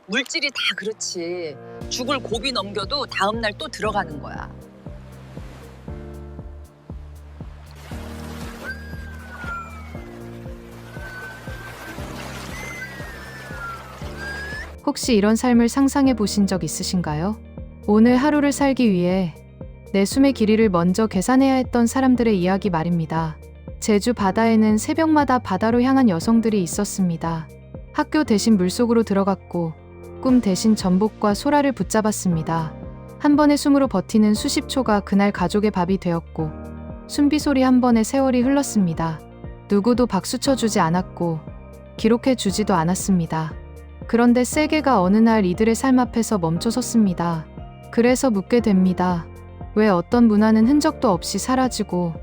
물질이 다 그렇지. 죽을 고비 넘겨도 다음날 또 들어가는 거야. 혹시 이런 삶을 상상해 보신 적 있으신가요? 오늘 하루를 살기 위해 내 숨의 길이를 먼저 계산해야 했던 사람들의 이야기 말입니다. 제주 바다에는 새벽마다 바다로 향한 여성들이 있었습니다. 학교 대신 물속으로 들어갔고 꿈 대신 전복과 소라를 붙잡았습니다. 한 번의 숨으로 버티는 수십 초가 그날 가족의 밥이 되었고 숨비 소리 한 번에 세월이 흘렀습니다. 누구도 박수 쳐주지 않았고 기록해 주지도 않았습니다. 그런데 세계가 어느 날 이들의 삶 앞에서 멈춰섰습니다. 그래서 묻게 됩니다. 왜 어떤 문화는 흔적도 없이 사라지고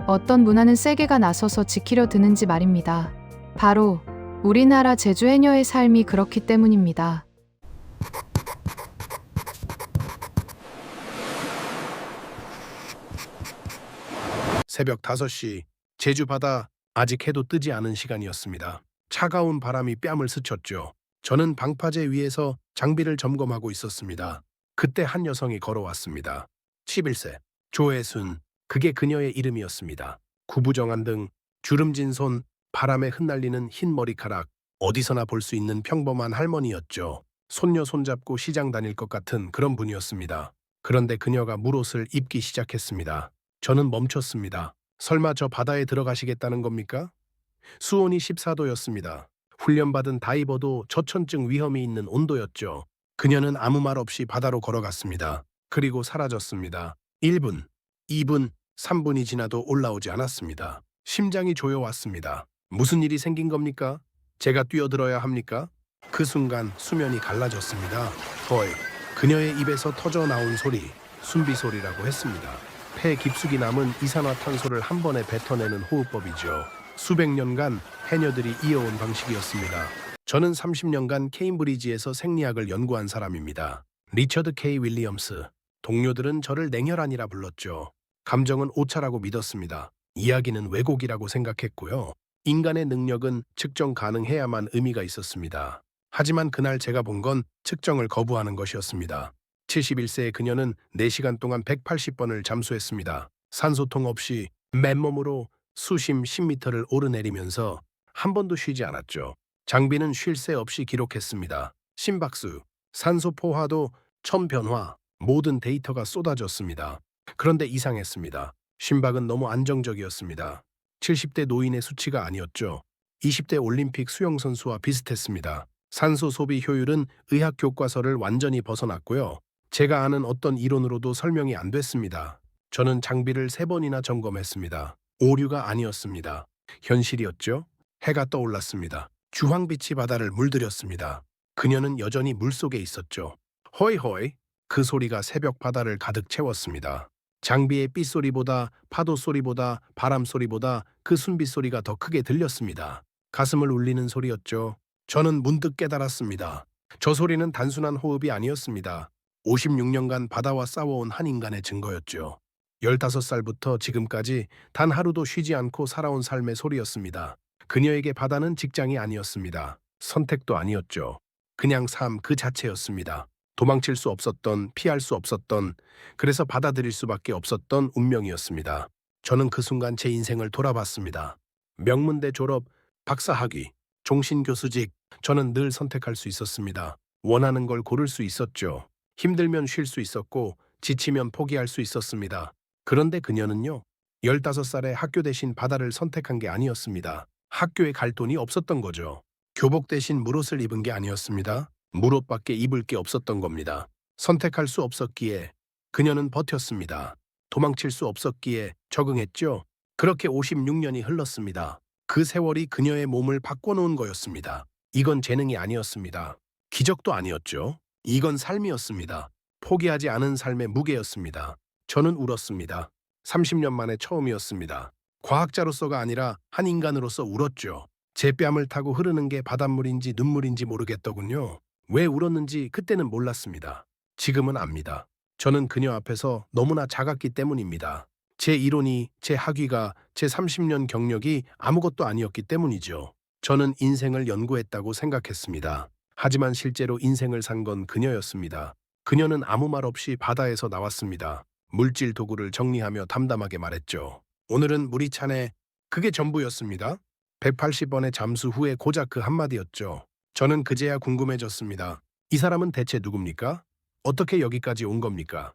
어떤 문화는 세계가 나서서 지키려 드는지 말입니다. 바로 우리나라 제주 해녀의 삶이 그렇기 때문입니다. 새벽 5시 제주 바다 아직 해도 뜨지 않은 시간이었습니다. 차가운 바람이 뺨을 스쳤죠. 저는 방파제 위에서 장비를 점검하고 있었습니다. 그때 한 여성이 걸어왔습니다. 11세 조혜순, 그게 그녀의 이름이었습니다. 구부정한 등, 주름진 손, 바람에 흩날리는 흰 머리카락, 어디서나 볼 수 있는 평범한 할머니였죠. 손녀 손잡고 시장 다닐 것 같은 그런 분이었습니다. 그런데 그녀가 물옷을 입기 시작했습니다. 저는 멈췄습니다. 설마 저 바다에 들어가시겠다는 겁니까? 수온이 14도였습니다. 훈련받은 다이버도 저천증 위험이 있는 온도였죠. 그녀는 아무 말 없이 바다로 걸어갔습니다. 그리고 사라졌습니다. 1분, 2분, 3분이 지나도 올라오지 않았습니다. 심장이 조여왔습니다. 무슨 일이 생긴 겁니까? 제가 뛰어들어야 합니까? 그 순간 수면이 갈라졌습니다. 거의 그녀의 입에서 터져 나온 소리, 숨비 소리라고 했습니다. 폐 깊숙이 남은 이산화탄소를 한 번에 뱉어내는 호흡법이죠. 수백 년간 해녀들이 이어온 방식이었습니다. 저는 30년간 케임브리지에서 생리학을 연구한 사람입니다. 리처드 K. 윌리엄스. 동료들은 저를 냉혈한이라 불렀죠. 감정은 오차라고 믿었습니다. 이야기는 왜곡이라고 생각했고요. 인간의 능력은 측정 가능해야만 의미가 있었습니다. 하지만 그날 제가 본 건 측정을 거부하는 것이었습니다. 71세의 그녀는 4시간 동안 180번을 잠수했습니다. 산소통 없이 맨몸으로 수심 10m를 오르내리면서 한 번도 쉬지 않았죠. 장비는 쉴 새 없이 기록했습니다. 심박수, 산소 포화도, 첨 변화, 모든 데이터가 쏟아졌습니다. 그런데 이상했습니다. 심박은 너무 안정적이었습니다. 70대 노인의 수치가 아니었죠. 20대 올림픽 수영선수와 비슷했습니다. 산소 소비 효율은 의학 교과서를 완전히 벗어났고요. 제가 아는 어떤 이론으로도 설명이 안 됐습니다. 저는 장비를 3번이나 점검했습니다. 오류가 아니었습니다. 현실이었죠. 해가 떠올랐습니다. 주황빛이 바다를 물들였습니다. 그녀는 여전히 물속에 있었죠. 호이호이, 그 소리가 새벽 바다를 가득 채웠습니다. 장비의 삐소리보다, 파도 소리보다, 바람 소리보다 그 숨비 소리가 더 크게 들렸습니다. 가슴을 울리는 소리였죠. 저는 문득 깨달았습니다. 저 소리는 단순한 호흡이 아니었습니다. 56년간 바다와 싸워온 한 인간의 증거였죠. 15살부터 지금까지 단 하루도 쉬지 않고 살아온 삶의 소리였습니다. 그녀에게 바다는 직장이 아니었습니다. 선택도 아니었죠. 그냥 삶 그 자체였습니다. 도망칠 수 없었던, 피할 수 없었던, 그래서 받아들일 수밖에 없었던 운명이었습니다. 저는 그 순간 제 인생을 돌아봤습니다. 명문대 졸업, 박사학위, 종신교수직, 저는 늘 선택할 수 있었습니다. 원하는 걸 고를 수 있었죠. 힘들면 쉴 수 있었고, 지치면 포기할 수 있었습니다. 그런데 그녀는요, 15살에 학교 대신 바다를 선택한 게 아니었습니다. 학교에 갈 돈이 없었던 거죠. 교복 대신 물옷을 입은 게 아니었습니다. 물옷밖에 입을 게 없었던 겁니다. 선택할 수 없었기에 그녀는 버텼습니다. 도망칠 수 없었기에 적응했죠. 그렇게 56년이 흘렀습니다. 그 세월이 그녀의 몸을 바꿔놓은 거였습니다. 이건 재능이 아니었습니다. 기적도 아니었죠. 이건 삶이었습니다. 포기하지 않은 삶의 무게였습니다. 저는 울었습니다. 30년 만에 처음이었습니다. 과학자로서가 아니라 한 인간으로서 울었죠. 제 뺨을 타고 흐르는 게 바닷물인지 눈물인지 모르겠더군요. 왜 울었는지 그때는 몰랐습니다. 지금은 압니다. 저는 그녀 앞에서 너무나 작았기 때문입니다. 제 이론이, 제 학위가, 제 30년 경력이 아무것도 아니었기 때문이죠. 저는 인생을 연구했다고 생각했습니다. 하지만 실제로 인생을 산 건 그녀였습니다. 그녀는 아무 말 없이 바다에서 나왔습니다. 물질 도구를 정리하며 담담하게 말했죠. 오늘은 물이 차네. 그게 전부였습니다. 180번의 잠수 후에 고작 그 한마디였죠. 저는 그제야 궁금해졌습니다. 이 사람은 대체 누굽니까? 어떻게 여기까지 온 겁니까?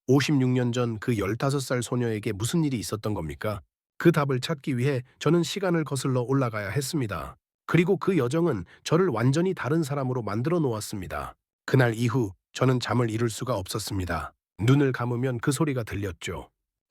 56년 전 그 15살 소녀에게 무슨 일이 있었던 겁니까? 그 답을 찾기 위해 저는 시간을 거슬러 올라가야 했습니다. 그리고 그 여정은 저를 완전히 다른 사람으로 만들어 놓았습니다. 그날 이후 저는 잠을 이룰 수가 없었습니다. 눈을 감으면 그 소리가 들렸죠.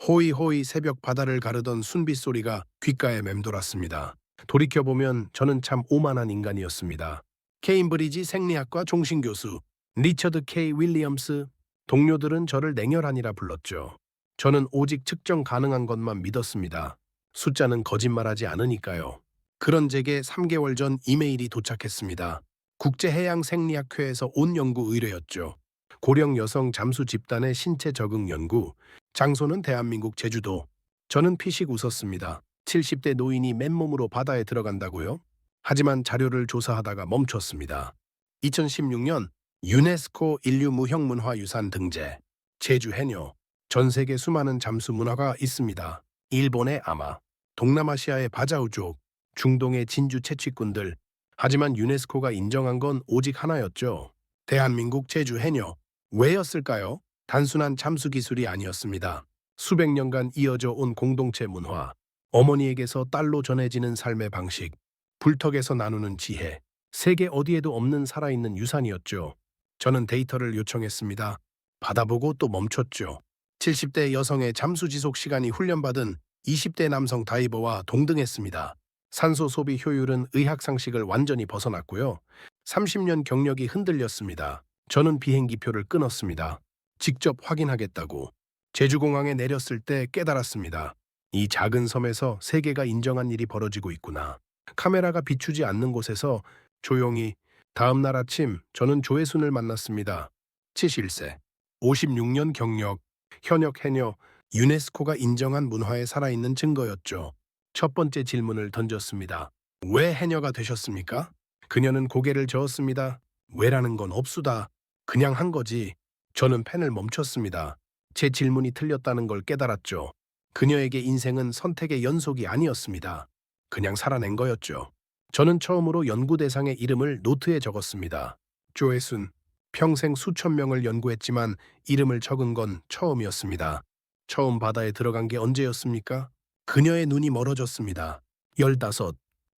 호이호이 새벽 바다를 가르던 순빗 소리가 귓가에 맴돌았습니다. 돌이켜보면 저는 참 오만한 인간이었습니다. 케임브리지 생리학과 종신교수 리처드 K. 윌리엄스, 동료들은 저를 냉혈한이라 불렀죠. 저는 오직 측정 가능한 것만 믿었습니다. 숫자는 거짓말하지 않으니까요. 그런 제게 3개월 전 이메일이 도착했습니다. 국제해양생리학회에서 온 연구 의뢰였죠. 고령 여성 잠수 집단의 신체 적응 연구. 장소는 대한민국 제주도. 저는 피식 웃었습니다. 70대 노인이 맨몸으로 바다에 들어간다고요? 하지만 자료를 조사하다가 멈췄습니다. 2016년 유네스코 인류 무형문화유산 등재. 제주 해녀. 전 세계 수많은 잠수 문화가 있습니다. 일본의 아마, 동남아시아의 바자우족, 중동의 진주 채취꾼들. 하지만 유네스코가 인정한 건 오직 하나였죠. 대한민국 제주 해녀. 왜였을까요? 단순한 잠수 기술이 아니었습니다. 수백 년간 이어져 온 공동체 문화, 어머니에게서 딸로 전해지는 삶의 방식, 불턱에서 나누는 지혜, 세계 어디에도 없는 살아있는 유산이었죠. 저는 데이터를 요청했습니다. 받아보고 또 멈췄죠. 70대 여성의 잠수 지속 시간이 훈련받은 20대 남성 다이버와 동등했습니다. 산소 소비 효율은 의학 상식을 완전히 벗어났고요. 30년 경력이 흔들렸습니다. 저는 비행기표를 끊었습니다. 직접 확인하겠다고. 제주공항에 내렸을 때 깨달았습니다. 이 작은 섬에서 세계가 인정한 일이 벌어지고 있구나. 카메라가 비추지 않는 곳에서 조용히. 다음 날 아침 저는 조혜순을 만났습니다. 71세, 56년 경력, 현역 해녀, 유네스코가 인정한 문화에 살아있는 증거였죠. 첫 번째 질문을 던졌습니다. 왜 해녀가 되셨습니까? 그녀는 고개를 저었습니다. 왜라는 건 없수다. 그냥 한 거지. 저는 펜을 멈췄습니다. 제 질문이 틀렸다는 걸 깨달았죠. 그녀에게 인생은 선택의 연속이 아니었습니다. 그냥 살아낸 거였죠. 저는 처음으로 연구 대상의 이름을 노트에 적었습니다. 조혜순. 평생 수천 명을 연구했지만 이름을 적은 건 처음이었습니다. 처음 바다에 들어간 게 언제였습니까? 그녀의 눈이 멀어졌습니다. 15.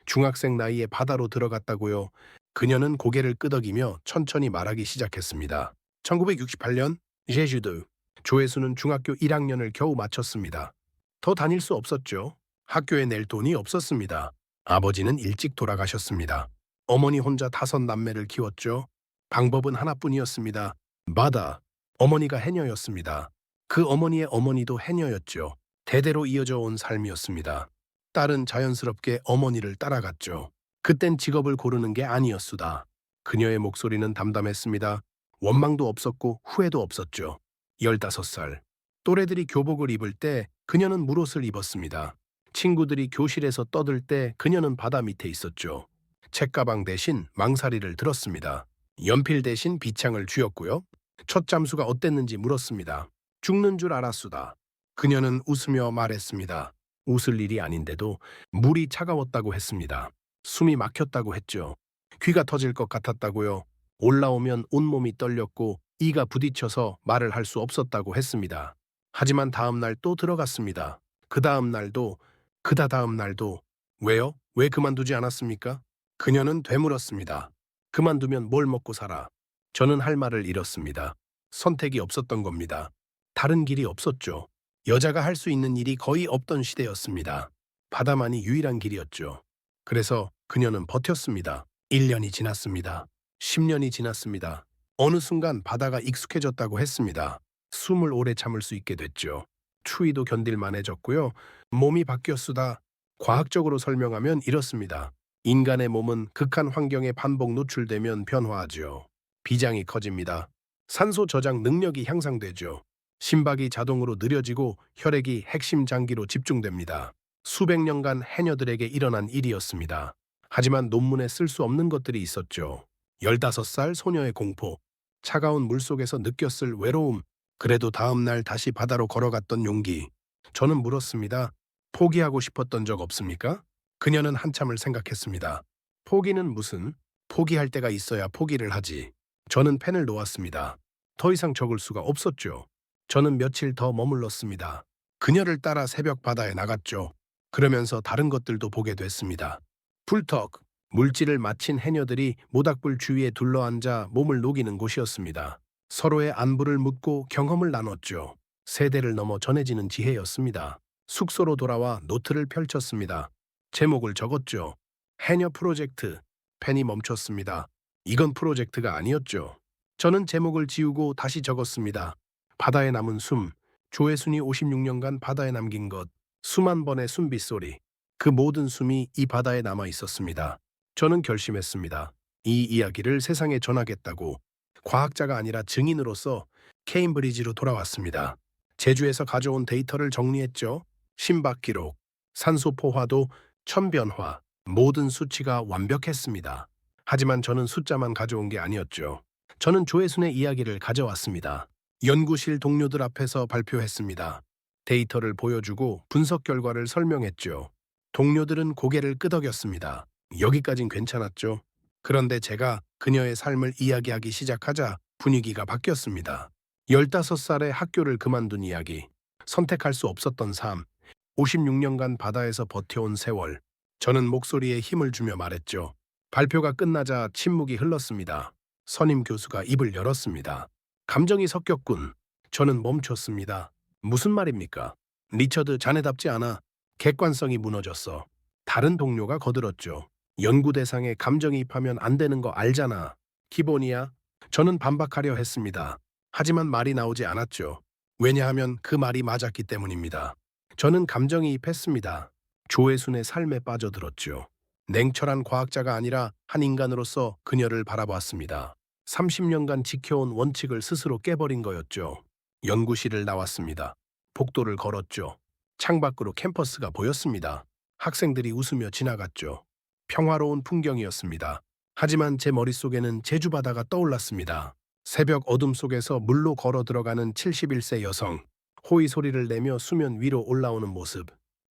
중학생 나이에 바다로 들어갔다고요. 그녀는 고개를 끄덕이며 천천히 말하기 시작했습니다. 1968년 제주도. 조혜수는 중학교 1학년을 겨우 마쳤습니다. 더 다닐 수 없었죠. 학교에 낼 돈이 없었습니다. 아버지는 일찍 돌아가셨습니다. 어머니 혼자 5 남매를 키웠죠. 방법은 하나뿐이었습니다. 바다. 어머니가 해녀였습니다. 그 어머니의 어머니도 해녀였죠. 대대로 이어져 온 삶이었습니다. 딸은 자연스럽게 어머니를 따라갔죠. 그땐 직업을 고르는 게 아니었수다. 그녀의 목소리는 담담했습니다. 원망도 없었고 후회도 없었죠. 15살. 또래들이 교복을 입을 때 그녀는 물옷을 입었습니다. 친구들이 교실에서 떠들 때 그녀는 바다 밑에 있었죠. 책가방 대신 망사리를 들었습니다. 연필 대신 비창을 쥐었고요. 첫 잠수가 어땠는지 물었습니다. 죽는 줄 알았수다. 그녀는 웃으며 말했습니다. 웃을 일이 아닌데도 물이 차가웠다고 했습니다. 숨이 막혔다고 했죠. 귀가 터질 것 같았다고요. 올라오면 온몸이 떨렸고 이가 부딪혀서 말을 할 수 없었다고 했습니다. 하지만 다음 날 또 들어갔습니다. 그 다음 날도, 그다다음 날도. 왜요? 왜 그만두지 않았습니까? 그녀는 되물었습니다. 그만두면 뭘 먹고 살아? 저는 할 말을 잃었습니다. 선택이 없었던 겁니다. 다른 길이 없었죠. 여자가 할 수 있는 일이 거의 없던 시대였습니다. 바다만이 유일한 길이었죠. 그래서 그녀는 버텼습니다. 1년이 지났습니다. 10년이 지났습니다. 어느 순간 바다가 익숙해졌다고 했습니다. 숨을 오래 참을 수 있게 됐죠. 추위도 견딜 만해졌고요. 몸이 바뀌었수다. 과학적으로 설명하면 이렇습니다. 인간의 몸은 극한 환경에 반복 노출되면 변화하죠. 비장이 커집니다. 산소 저장 능력이 향상되죠. 심박이 자동으로 느려지고 혈액이 핵심 장기로 집중됩니다. 수백 년간 해녀들에게 일어난 일이었습니다. 하지만 논문에 쓸 수 없는 것들이 있었죠. 15살 소녀의 공포, 차가운 물속에서 느꼈을 외로움, 그래도 다음 날 다시 바다로 걸어갔던 용기. 저는 물었습니다. 포기하고 싶었던 적 없습니까? 그녀는 한참을 생각했습니다. 포기는 무슨? 포기할 때가 있어야 포기를 하지. 저는 펜을 놓았습니다. 더 이상 적을 수가 없었죠. 저는 며칠 더 머물렀습니다. 그녀를 따라 새벽 바다에 나갔죠. 그러면서 다른 것들도 보게 됐습니다. 풀턱, 물질을 마친 해녀들이 모닥불 주위에 둘러앉아 몸을 녹이는 곳이었습니다. 서로의 안부를 묻고 경험을 나눴죠. 세대를 넘어 전해지는 지혜였습니다. 숙소로 돌아와 노트를 펼쳤습니다. 제목을 적었죠. 해녀 프로젝트. 펜이 멈췄습니다. 이건 프로젝트가 아니었죠. 저는 제목을 지우고 다시 적었습니다. 바다에 남은 숨. 조회순이 56년간 바다에 남긴 것. 수만 번의 숨빗소리. 그 모든 숨이 이 바다에 남아 있었습니다. 저는 결심했습니다. 이 이야기를 세상에 전하겠다고. 과학자가 아니라 증인으로서 케임브리지로 돌아왔습니다. 제주에서 가져온 데이터를 정리했죠. 심박 기록, 산소 포화도, 천변화, 모든 수치가 완벽했습니다. 하지만 저는 숫자만 가져온 게 아니었죠. 저는 조회순의 이야기를 가져왔습니다. 연구실 동료들 앞에서 발표했습니다. 데이터를 보여주고 분석 결과를 설명했죠. 동료들은 고개를 끄덕였습니다. 여기까진 괜찮았죠. 그런데 제가 그녀의 삶을 이야기하기 시작하자 분위기가 바뀌었습니다. 15살에 학교를 그만둔 이야기, 선택할 수 없었던 삶, 56년간 바다에서 버텨온 세월. 저는 목소리에 힘을 주며 말했죠. 발표가 끝나자 침묵이 흘렀습니다. 선임 교수가 입을 열었습니다. 감정이 섞였군. 저는 멈췄습니다. 무슨 말입니까? 리처드, 자네답지 않아. 객관성이 무너졌어. 다른 동료가 거들었죠. 연구 대상에 감정이입하면 안 되는 거 알잖아. 기본이야. 저는 반박하려 했습니다. 하지만 말이 나오지 않았죠. 왜냐하면 그 말이 맞았기 때문입니다. 저는 감정이입했습니다. 조회순의 삶에 빠져들었죠. 냉철한 과학자가 아니라 한 인간으로서 그녀를 바라보았습니다. 30년간 지켜온 원칙을 스스로 깨버린 거였죠. 연구실을 나왔습니다. 복도를 걸었죠. 창밖으로 캠퍼스가 보였습니다. 학생들이 웃으며 지나갔죠. 평화로운 풍경이었습니다. 하지만 제 머릿속에는 제주 바다가 떠올랐습니다. 새벽 어둠 속에서 물로 걸어 들어가는 71세 여성, 호의 소리를 내며 수면 위로 올라오는 모습.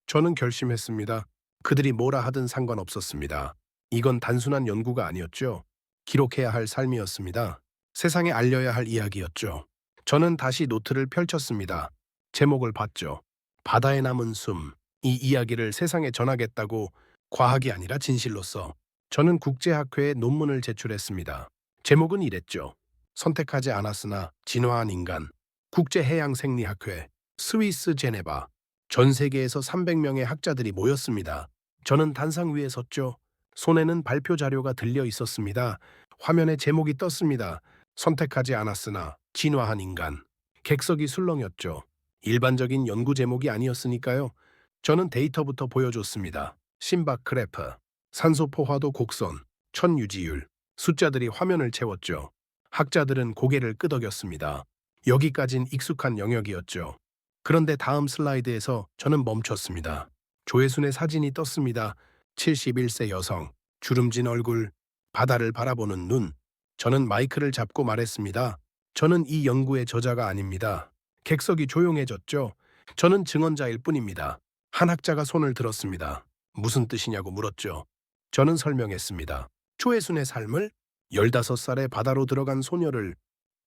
저는 결심했습니다. 그들이 뭐라 하든 상관없었습니다. 이건 단순한 연구가 아니었죠. 기록해야 할 삶이었습니다. 세상에 알려야 할 이야기였죠. 저는 다시 노트를 펼쳤습니다. 제목을 봤죠. 바다에 남은 숨. 이 이야기를 세상에 전하겠다고, 과학이 아니라 진실로서. 저는 국제학회에 논문을 제출했습니다. 제목은 이랬죠. 선택하지 않았으나 진화한 인간. 국제해양생리학회, 스위스 제네바. 전 세계에서 300명의 학자들이 모였습니다. 저는 단상 위에 섰죠. 손에는 발표 자료가 들려 있었습니다. 화면에 제목이 떴습니다. 선택하지 않았으나 진화한 인간. 객석이 술렁였죠. 일반적인 연구 제목이 아니었으니까요. 저는 데이터부터 보여줬습니다. 심박 그래프, 산소 포화도 곡선, 천 유지율. 숫자들이 화면을 채웠죠. 학자들은 고개를 끄덕였습니다. 여기까진 익숙한 영역이었죠. 그런데 다음 슬라이드에서 저는 멈췄습니다. 조회순의 사진이 떴습니다. 71세 여성, 주름진 얼굴, 바다를 바라보는 눈. 저는 마이크를 잡고 말했습니다. 저는 이 연구의 저자가 아닙니다. 객석이 조용해졌죠. 저는 증언자일 뿐입니다. 한 학자가 손을 들었습니다. 무슨 뜻이냐고 물었죠. 저는 설명했습니다. 조회순의 삶을, 15살에 바다로 들어간 소녀를,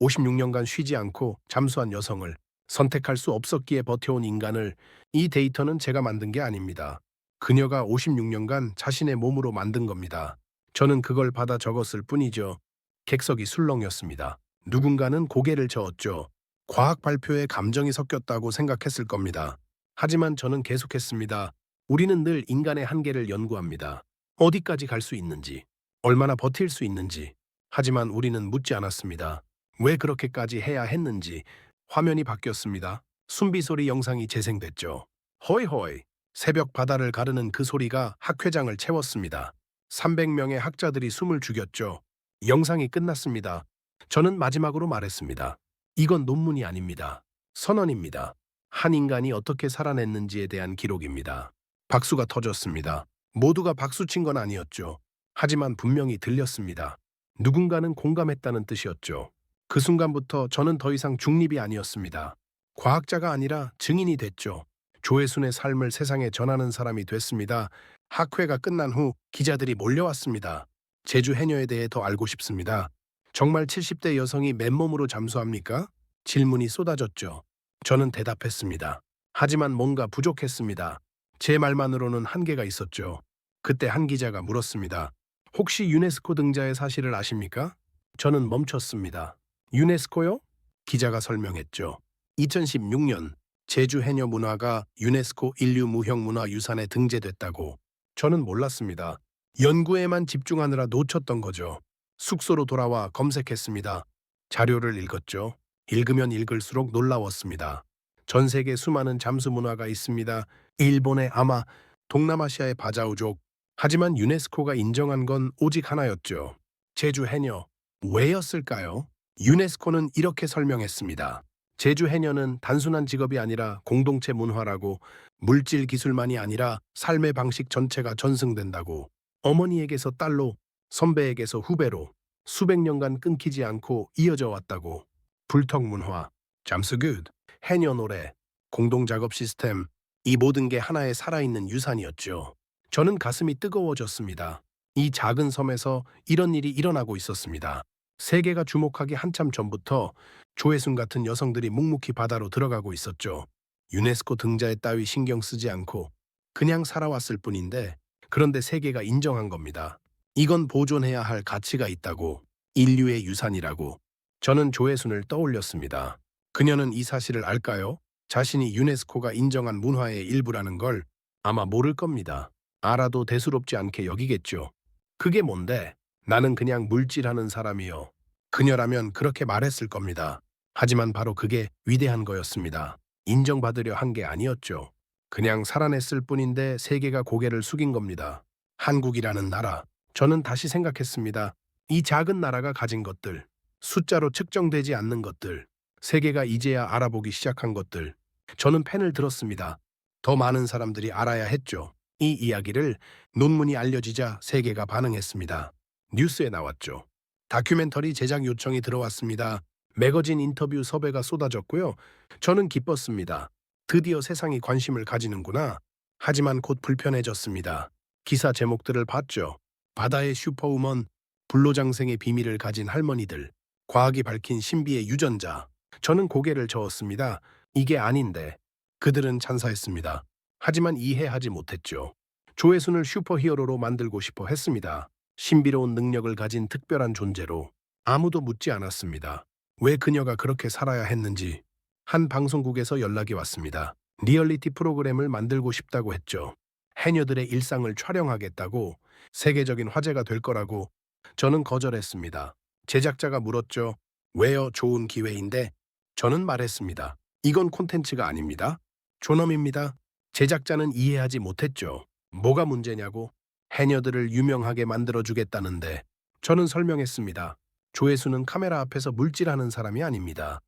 56년간 쉬지 않고 잠수한 여성을, 선택할 수 없었기에 버텨온 인간을. 이 데이터는 제가 만든 게 아닙니다. 그녀가 56년간 자신의 몸으로 만든 겁니다. 저는 그걸 받아 적었을 뿐이죠. 객석이 술렁였습니다. 누군가는 고개를 저었죠. 과학 발표에 감정이 섞였다고 생각했을 겁니다. 하지만 저는 계속했습니다. 우리는 늘 인간의 한계를 연구합니다. 어디까지 갈 수 있는지, 얼마나 버틸 수 있는지. 하지만 우리는 묻지 않았습니다. 왜 그렇게까지 해야 했는지. 화면이 바뀌었습니다. 숨비소리 영상이 재생됐죠. 호이호이. 새벽 바다를 가르는 그 소리가 학회장을 채웠습니다. 300명의 학자들이 숨을 죽였죠. 영상이 끝났습니다. 저는 마지막으로 말했습니다. 이건 논문이 아닙니다. 선언입니다. 한 인간이 어떻게 살아냈는지에 대한 기록입니다. 박수가 터졌습니다. 모두가 박수친 건 아니었죠. 하지만 분명히 들렸습니다. 누군가는 공감했다는 뜻이었죠. 그 순간부터 저는 더 이상 중립이 아니었습니다. 과학자가 아니라 증인이 됐죠. 조회순의 삶을 세상에 전하는 사람이 됐습니다. 학회가 끝난 후 기자들이 몰려왔습니다. 제주 해녀에 대해 더 알고 싶습니다. 정말 70대 여성이 맨몸으로 잠수합니까? 질문이 쏟아졌죠. 저는 대답했습니다. 하지만 뭔가 부족했습니다. 제 말만으로는 한계가 있었죠. 그때 한 기자가 물었습니다. 혹시 유네스코 등자의 사실을 아십니까? 저는 멈췄습니다. 유네스코요? 기자가 설명했죠. 2016년 제주 해녀 문화가 유네스코 인류 무형문화유산에 등재됐다고. 저는 몰랐습니다. 연구에만 집중하느라 놓쳤던 거죠. 숙소로 돌아와 검색했습니다. 자료를 읽었죠. 읽으면 읽을수록 놀라웠습니다. 전 세계 수많은 잠수 문화가 있습니다. 일본의 아마, 동남아시아의 바자우족. 하지만 유네스코가 인정한 건 오직 하나였죠. 제주 해녀. 왜였을까요? 유네스코는 이렇게 설명했습니다. 제주 해녀는 단순한 직업이 아니라 공동체 문화라고, 물질 기술만이 아니라 삶의 방식 전체가 전승된다고. 어머니에게서 딸로, 선배에게서 후배로 수백 년간 끊기지 않고 이어져 왔다고. 불턱 문화, 잠수굿, 해녀 노래, 공동 작업 시스템, 이 모든 게 하나의 살아있는 유산이었죠. 저는 가슴이 뜨거워졌습니다. 이 작은 섬에서 이런 일이 일어나고 있었습니다. 세계가 주목하기 한참 전부터 조회순 같은 여성들이 묵묵히 바다로 들어가고 있었죠. 유네스코 등자에 따위 신경 쓰지 않고 그냥 살아왔을 뿐인데, 그런데 세계가 인정한 겁니다. 이건 보존해야 할 가치가 있다고, 인류의 유산이라고. 저는 조회순을 떠올렸습니다. 그녀는 이 사실을 알까요? 자신이 유네스코가 인정한 문화의 일부라는 걸 아마 모를 겁니다. 알아도 대수롭지 않게 여기겠죠. 그게 뭔데? 나는 그냥 물질하는 사람이요. 그녀라면 그렇게 말했을 겁니다. 하지만 바로 그게 위대한 거였습니다. 인정받으려 한 게 아니었죠. 그냥 살아냈을 뿐인데 세계가 고개를 숙인 겁니다. 한국이라는 나라. 저는 다시 생각했습니다. 이 작은 나라가 가진 것들, 숫자로 측정되지 않는 것들, 세계가 이제야 알아보기 시작한 것들. 저는 펜을 들었습니다. 더 많은 사람들이 알아야 했죠. 이 이야기를 논문이 알려지자 세계가 반응했습니다. 뉴스에 나왔죠. 다큐멘터리 제작 요청이 들어왔습니다. 매거진 인터뷰 섭외가 쏟아졌고요. 저는 기뻤습니다. 드디어 세상이 관심을 가지는구나. 하지만 곧 불편해졌습니다. 기사 제목들을 봤죠. 바다의 슈퍼우먼, 불로장생의 비밀을 가진 할머니들, 과학이 밝힌 신비의 유전자. 저는 고개를 저었습니다. 이게 아닌데. 그들은 찬사했습니다. 하지만 이해하지 못했죠. 조회순을 슈퍼히어로로 만들고 싶어 했습니다. 신비로운 능력을 가진 특별한 존재로. 아무도 묻지 않았습니다. 왜 그녀가 그렇게 살아야 했는지. 한 방송국에서 연락이 왔습니다. 리얼리티 프로그램을 만들고 싶다고 했죠. 해녀들의 일상을 촬영하겠다고, 세계적인 화제가 될 거라고. 저는 거절했습니다. 제작자가 물었죠. 왜요? 좋은 기회인데. 저는 말했습니다. 이건 콘텐츠가 아닙니다. 존엄입니다. 제작자는 이해하지 못했죠. 뭐가 문제냐고. 해녀들을 유명하게 만들어주겠다는데. 저는 설명했습니다. 조회수는 카메라 앞에서 물질하는 사람이 아닙니다.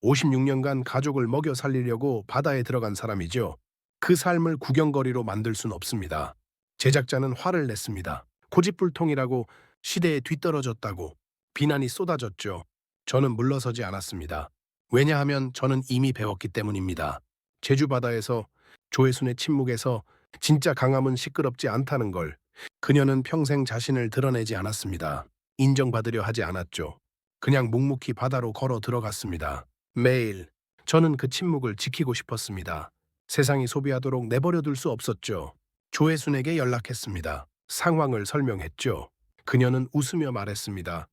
56년간 가족을 먹여 살리려고 바다에 들어간 사람이죠. 그 삶을 구경거리로 만들 순 없습니다. 제작자는 화를 냈습니다. 고집불통이라고, 시대에 뒤떨어졌다고. 비난이 쏟아졌죠. 저는 물러서지 않았습니다. 왜냐하면 저는 이미 배웠기 때문입니다. 제주 바다에서, 조회순의 침묵에서 진짜 강함은 시끄럽지 않다는 걸. 그녀는 평생 자신을 드러내지 않았습니다. 인정받으려 하지 않았죠. 그냥 묵묵히 바다로 걸어 들어갔습니다. 매일 저는 그 침묵을 지키고 싶었습니다. 세상이 소비하도록 내버려둘 수 없었죠. 조혜순에게 연락했습니다. 상황을 설명했죠. 그녀는 웃으며 말했습니다.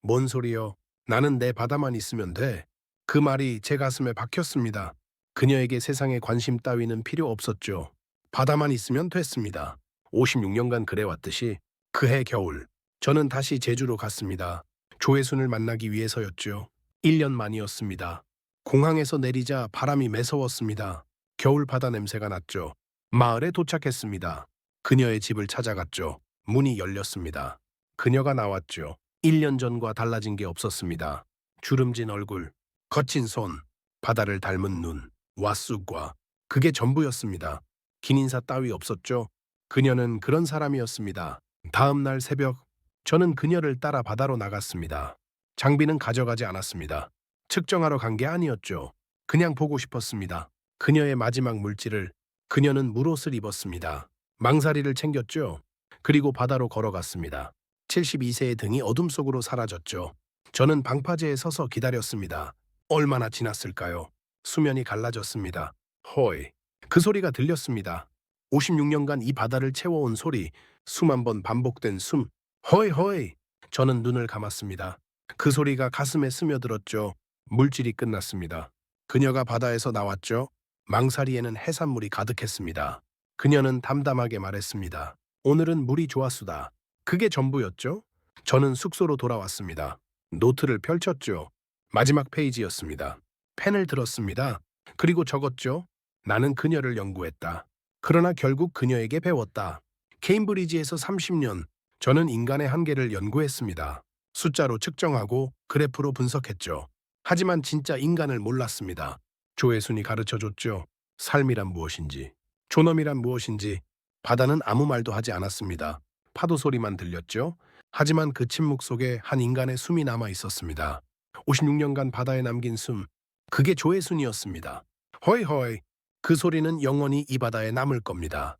뭔 소리요? 나는 내 바다만 있으면 돼. 그 말이 제 가슴에 박혔습니다. 그녀에게 세상의 관심 따위는 필요 없었죠. 바다만 있으면 됐습니다. 56년간 그래왔듯이 그해 겨울 저는 다시 제주로 갔습니다. 조혜순을 만나기 위해서였죠. 1년 만이었습니다. 공항에서 내리자 바람이 매서웠습니다. 겨울 바다 냄새가 났죠. 마을에 도착했습니다. 그녀의 집을 찾아갔죠. 문이 열렸습니다. 그녀가 나왔죠. 1년 전과 달라진 게 없었습니다. 주름진 얼굴, 거친 손, 바다를 닮은 눈, 왓쑥과 그게 전부였습니다. 긴 인사 따위 없었죠. 그녀는 그런 사람이었습니다. 다음 날 새벽 저는 그녀를 따라 바다로 나갔습니다. 장비는 가져가지 않았습니다. 측정하러 간 게 아니었죠. 그냥 보고 싶었습니다. 그녀의 마지막 물질을. 그녀는 물옷을 입었습니다. 망사리를 챙겼죠. 그리고 바다로 걸어갔습니다. 72세의 등이 어둠 속으로 사라졌죠. 저는 방파제에 서서 기다렸습니다. 얼마나 지났을까요? 수면이 갈라졌습니다. 호이. 그 소리가 들렸습니다. 56년간 이 바다를 채워온 소리, 수만 번 반복된 숨. 허이 허이. 저는 눈을 감았습니다. 그 소리가 가슴에 스며들었죠. 물질이 끝났습니다. 그녀가 바다에서 나왔죠. 망사리에는 해산물이 가득했습니다. 그녀는 담담하게 말했습니다. 오늘은 물이 좋았수다. 그게 전부였죠? 저는 숙소로 돌아왔습니다. 노트를 펼쳤죠. 마지막 페이지였습니다. 펜을 들었습니다. 그리고 적었죠. 나는 그녀를 연구했다. 그러나 결국 그녀에게 배웠다. 케임브리지에서 30년, 저는 인간의 한계를 연구했습니다. 숫자로 측정하고 그래프로 분석했죠. 하지만 진짜 인간을 몰랐습니다. 조회순이 가르쳐줬죠. 삶이란 무엇인지, 존엄이란 무엇인지. 바다는 아무 말도 하지 않았습니다. 파도 소리만 들렸죠. 하지만 그 침묵 속에 한 인간의 숨이 남아 있었습니다. 56년간 바다에 남긴 숨, 그게 조회순이었습니다. 허이허이, 그 소리는 영원히 이 바다에 남을 겁니다.